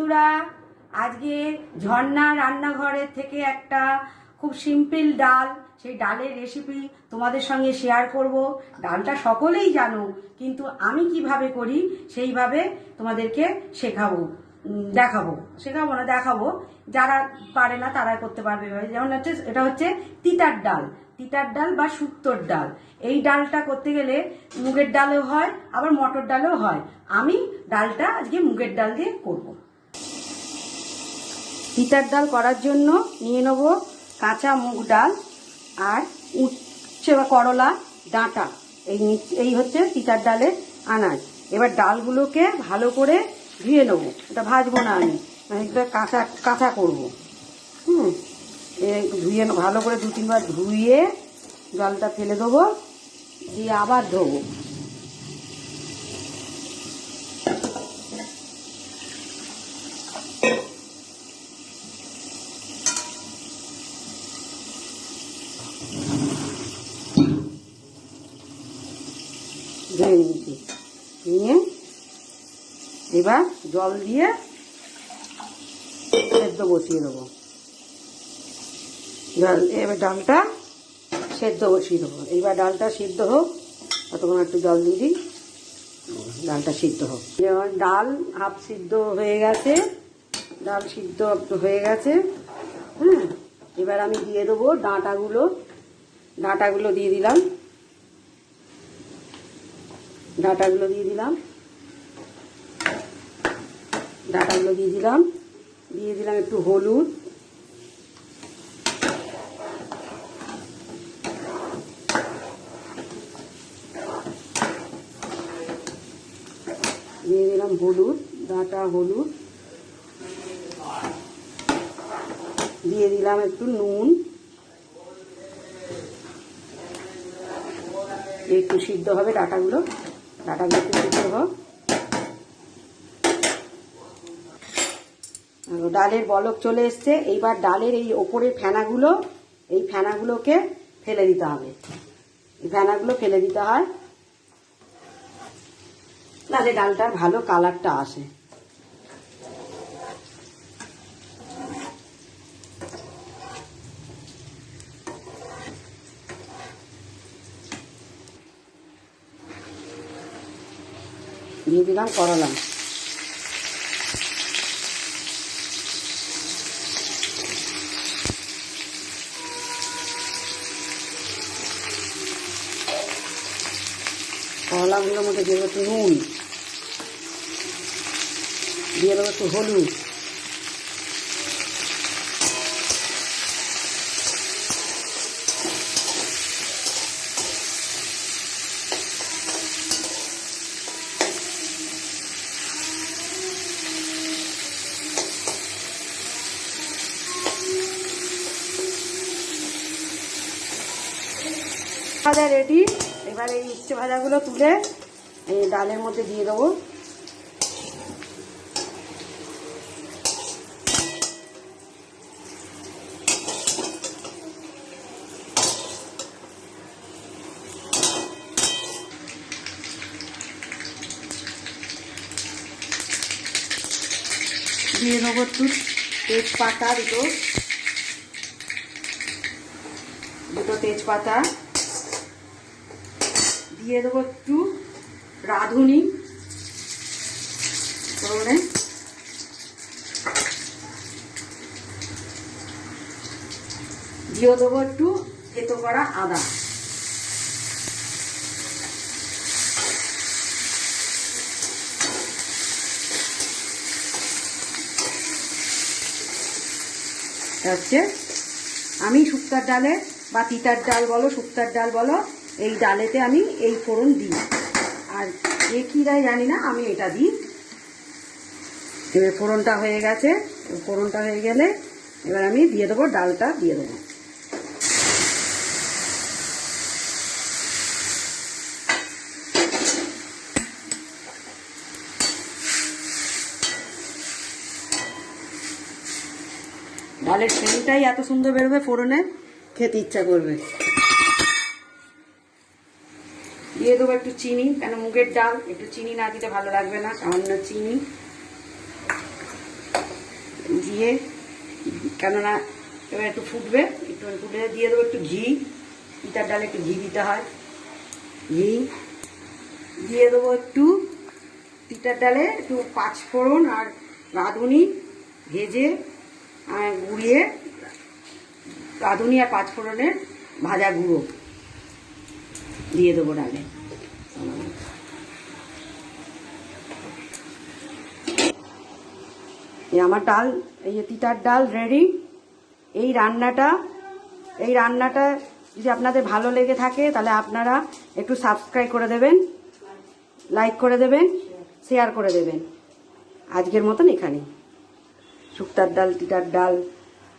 বন্ধুরা, আজকে ঝর্ণা রান্নাঘরের থেকে একটা খুব সিম্পল ডাল, সেই ডালের রেসিপি তোমাদের সঙ্গে শেয়ার করব। ডালটা সকলেই জানো, কিন্তু আমি কিভাবে করি সেইভাবে তোমাদেরকে দেখাবো। যারা পারে না তারা করতে পারবে। যেমন হচ্ছে এটা হচ্ছে তিতার ডাল বা শুক্তোর ডাল। এই ডালটা করতে গেলে মুগের ডালেও হয়, আবার মটর ডালেও হয়। আমি ডালটা আজকে মুগের ডাল দিয়ে করব। তিতার ডাল করার জন্য নিয়ে নেব কাঁচা মুগ ডাল আর উচ্ছে বা করলা ডাঁটা। এই হচ্ছে তিতার ডালের আনাজ। এবার ডালগুলোকে ভালো করে ধুয়ে নেবো। এটা ভাজবো না, আমি এটা কাঁচা করবো। ধুয়ে ভালো করে 2-3 বার ধুয়ে জলটা ফেলে দেবো, দিয়ে আবার ধোবো। ধুয়ে নিয়েছি, নিয়ে এবার জল দিয়ে সেদ্ধ বসিয়ে দেবো। এবার ডালটা সেদ্ধ বসিয়ে দেবো। এইবার ডালটা সিদ্ধ হোক, ততক্ষণ একটু জল দিয়ে দিই, ডালটা সিদ্ধ হোক। যেমন ডাল হাফ সিদ্ধ হয়ে গেছে, এবার আমি দিয়ে দেবো ডাঁটাগুলো দিয়ে দিলাম। দিয়ে দিলাম একটু হলুদ, ডাঁটা হলুদ, দিয়ে দিলাম একটু নুন। একটু সিদ্ধ হবে ডাঁটাগুলো একটু সিদ্ধ হোক। ডালের বলক চলে এসছে। এইবার ডালের এই ওপরের ফেনাগুলোকে ফেলে দিতে হবে। এই ফেনাগুলো ফেলে দিতে হয়, তাহলে ডালটার ভালো কালারটা আসে। দিয়ে দিলাম করলা, করলাগুলোর মধ্যে দিয়ে দেবো একটু নুন, দিয়ে দেবো একটু হলুদ, ভাজা রেডি। এবার এই উচ্ছে ভাজাগুলো তুলে এই ডালের মধ্যে দিয়ে দেবো। দিয়ে দেবো একটু তেজপাতা, দুটো তেজপাতা, দিয়ে দেবো একটু রাঁধুনি ফোড়নে, দিয়ে দেবো একটু থেতো করা আদা, হচ্ছে আমি শুক্তার ডালে বা তিতার ডাল বলো, শুক্তার ডাল বলো, এই ডালেতে আমি এই ফোড়ন দিই। আর এ কি দেয় জানি না, আমি এটা দিই। এবার ফোড়নটা হয়ে গেছে, ফোড়নটা হয়ে গেলে এবার আমি দিয়ে দেবো ডালটা, দিয়ে দেবো। ডালের সেন্টটাই এত সুন্দর বেরোবে ফোড়নে, খেতে ইচ্ছা করবে। দিয়ে দেবো একটু চিনি, কেন মুগের ডাল, একটু চিনি না দিলে ভালো লাগবে না, সামান্য চিনি। দিয়ে, কেননা এবার একটু ফুটবে, একটু ফুটে দিয়ে দেবো একটু ঘি। তিতার ডালে একটু ঘি দিতে হয়। ঘি দিয়ে দেবো একটু, তিতার ডালে একটু পাঁচফোড়ন আর রাঁধুনি ভেজে গুঁড়িয়ে, রাঁধুনি আর পাঁচফোড়নের ভাজা গুঁড়ো দিয়ে দেবো ডালে। এই আমার ডাল, এই যে তিতার ডাল রেডি। এই রান্নাটা যদি আপনাদের ভালো লেগে থাকে তাহলে আপনারা একটু সাবস্ক্রাইব করে দেবেন, লাইক করে দেবেন, শেয়ার করে দেবেন। আজকের মতন এখানেই। শুক্তার ডাল, তিতার ডাল